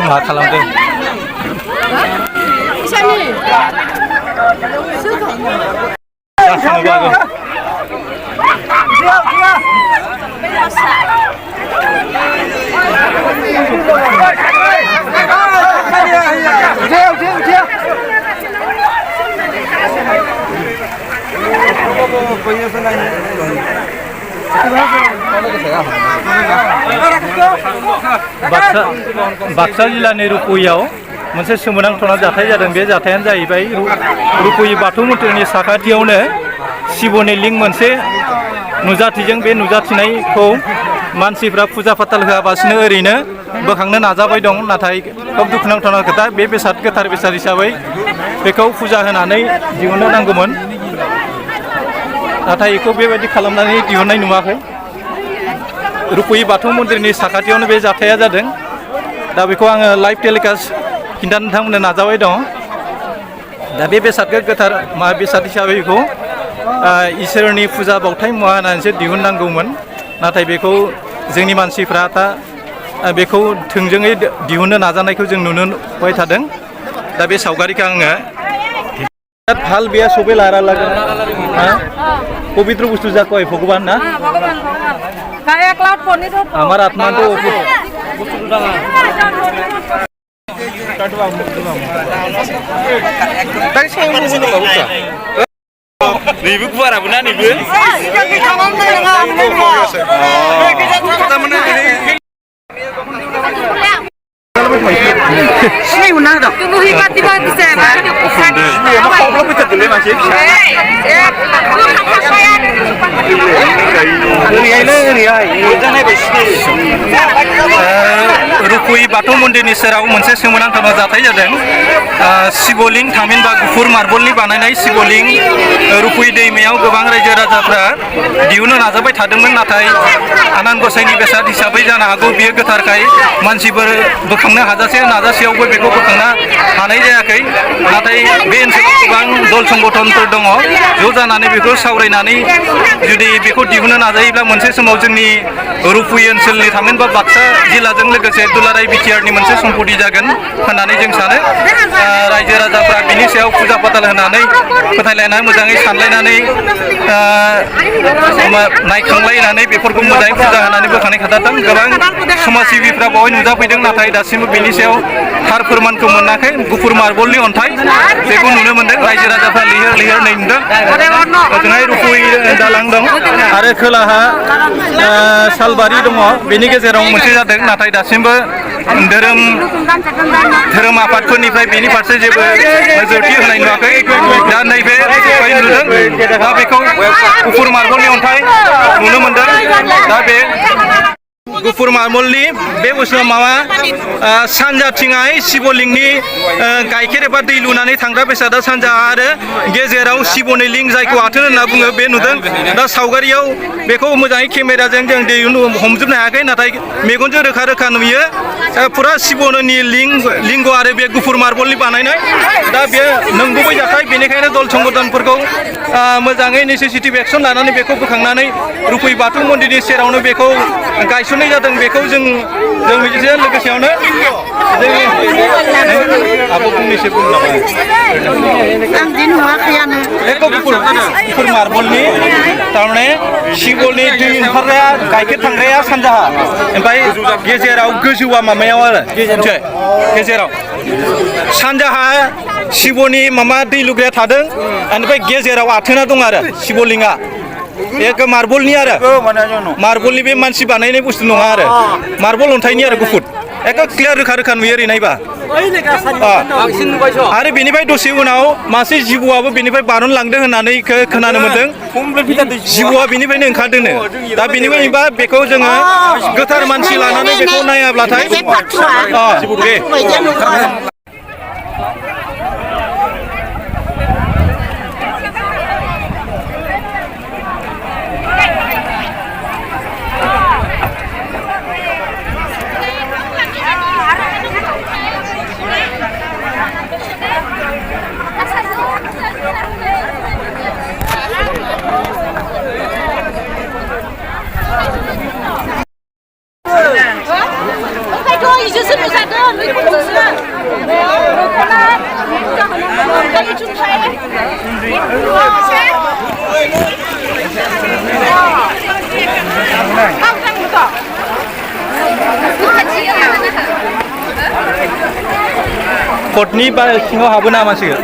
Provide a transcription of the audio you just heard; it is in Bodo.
मा खालामदों बाक्सा जिल्लानि रुपुइयाव मोनसे सोमोनांथाव जाथाय जादों। बे जाथायानो जाहैबाय रुपुइ बाथौ मन्दिरनि साखाथियावनो शिबनि लिंग मोनसे नुजाथिदों। बे नुजाथिनायखौ मानसिफ्रा फुजा फाथाल होआबासिनो ओरैनो बोखांनो नाजाबाय दं। नाथाय खोब दुखुनांथाव खोथा, बे बेसाद गोथार बेसाद हिसाबै बेखौ फुजा होनानै दिहुननो नांगौमोन, नाथाय बेखौ बेबायदि खालामनानै दिहुननाय नुवाखै। रुपुइ बाथौ मन्दिरनि साखाथियावनो बे जाथाया जादों। दा बेखौ आङो लाइभ टेलिकास्ट खिन्थानो नोंथांमोननो नाजाबाय दं। दा बे बेसादखौ गोथार बेसाद हिसाबै बेखौ इसोरनि फुजा बावथाय मुवा होनानैसो दिहुननांगौमोन, नाथाय बेखौ जोंनि मानसिफ्रा दा बेखौ थोंजोङै दिहुननो नाजानायखौ जों नुबाय थादों। दा बे सावगारिखौ आङो ভাল বেয়া সবে লারা লাগে, পবিত্র বস্তু যা কয় ভগবান না, আমার আত্মা তো Nibu keluar apa nih nibu? Sini unang dong. Tunggu hikat tiba bisa ya, Pak. Mau belum bisa dulu masih. रुपुइ बाथौ मन्दिरनि सेराव मोनसे सोमोनांथाव जाथाय जादों। शिवलिंग थामहिनबा गुफुर मार्बलनि बानायनाय शिवलिंग रुपुइ दैमायाव गोबां रायजो राजाफ्रा दिहुननो नाजाबाय थादोंमोन, नाथाय आनान गसाइनि बेसाद हिसाबै जानो हागौ बियो गोथारखाय मानसिफोर बोखांनो नाजासेयावबो बेखौ बोखांनो हानाय जायाखै। नाथाय बे ओनसोलाव गोबां दल संगठनफोर दङ, ज' जानानै बेखौ सावरायनानै जुदि बेखौ दिहुननो नाजायोब्ला मोनसे समाव जोंनि रुपुइ ओनसोलनि थामहिनबा बाक्सा जिल्लाजों लोगोसे दुलाराय बिटिआरनि मोनसे सम्पति जागोन होननानै जों सानो। रायजो राजाफ्रा बिनि सायाव फुजा फाथाल होनानै फोथायलायनानै मोजाङै सानलायनानै नायखांलायनानै बेफोरखौ मोजाङै फुजा होनानै बोखांनाय खोथादों। गोबां समाज सिबिफ्रा बेवहाय नुजाफैदों, नाथाय दासिमबो बेनि सायाव थार फोरमानखौ मोनाखै। गुफुर मार्बलनि अन्थाइ बेखौ नुनो मोन्दों। रायजो राजाफ्रा लैहोर लैहोर नुदों। ओजोंहाय रुपुइ दालां दं आरो खोलाहा सालबारि दङ, बेनि गेजेराव मोनसे जादों, नाथाय दासिमबो धोरोम आफादफोरनिफ्राय बेनि फारसे जेबो नोजोरथि होनाय नुवाखै। दा नैबे नुदों, दा बेखौ गुफुर मार्बलनि अन्थाइ नुनो मोन्दों। दा बे गुफुर मार्बलनि बे बुस्थुआ माबा सानजाथिंहाय शिवलिंगनि गाइखेर एबा दै लुनानै थांग्रा बेसादा सानजा आरो गेजेराव शिवनि लिंग जायखौ आथोन होनना बुङो बे नुदों। दा सावगारियाव बेखौ मोजाङै केमेराजों जों हमजोबनो हायाखै, नाथाय मेगनजों रोखा रोखा नुयो फुरा शिवनि लिंग आरो बे गुफुर मार्बलनि बानायनाय। दा बे नंगुबै जाथाय, बेनिखायनो दल संगठनफोरखौ मोजाङै नेसेसिटिभ एक्सन लानानै बेखौ बोखांनानै रुपुइ बाथौ मन्दिरनि सेरावनो बेखौ गायसननाय जादों। बेखौ जों बिदिनो लोगोसेयावनो आब' फंनैसो बुंनो बेखौ गुफुर मार्बलनि थारमाने शिवनि दै ओंखारग्राया गाइखेर थांग्राया सानजाहा, ओमफ्राय गेजेराव गोजौआ माबायाव आरो गेजेराव सानजाहा शिवनि माबा दै लुग्राया थादों, ओमफ्राय गेजेराव आथोना दं आरो शिवलिंगा। एक मार्बलनि आरो मार्बलनि बे मानसि बानायनाय बुस्थु नङा आरो मार्बल अन्थाइनि आरो गुफुर एखो क्लियार रोखा रोखा नुयो ओरै नायबा बांसिन नुबायस' आरो बेनिफ्राय दसे उनाव मासे जिबौआबो बेनिफ्राय बारनलांदों होननानै खोनानो मोन्दों जिबौआ बेनिफ्रायनो ओंखारदोंनो दा बेनिफ्रायबा बेखौ जोङो गोथार मानसि लानानै बेखौ नायाब्लाथाय दे कटनि बा सिङाव हाबो ना मानसिखौ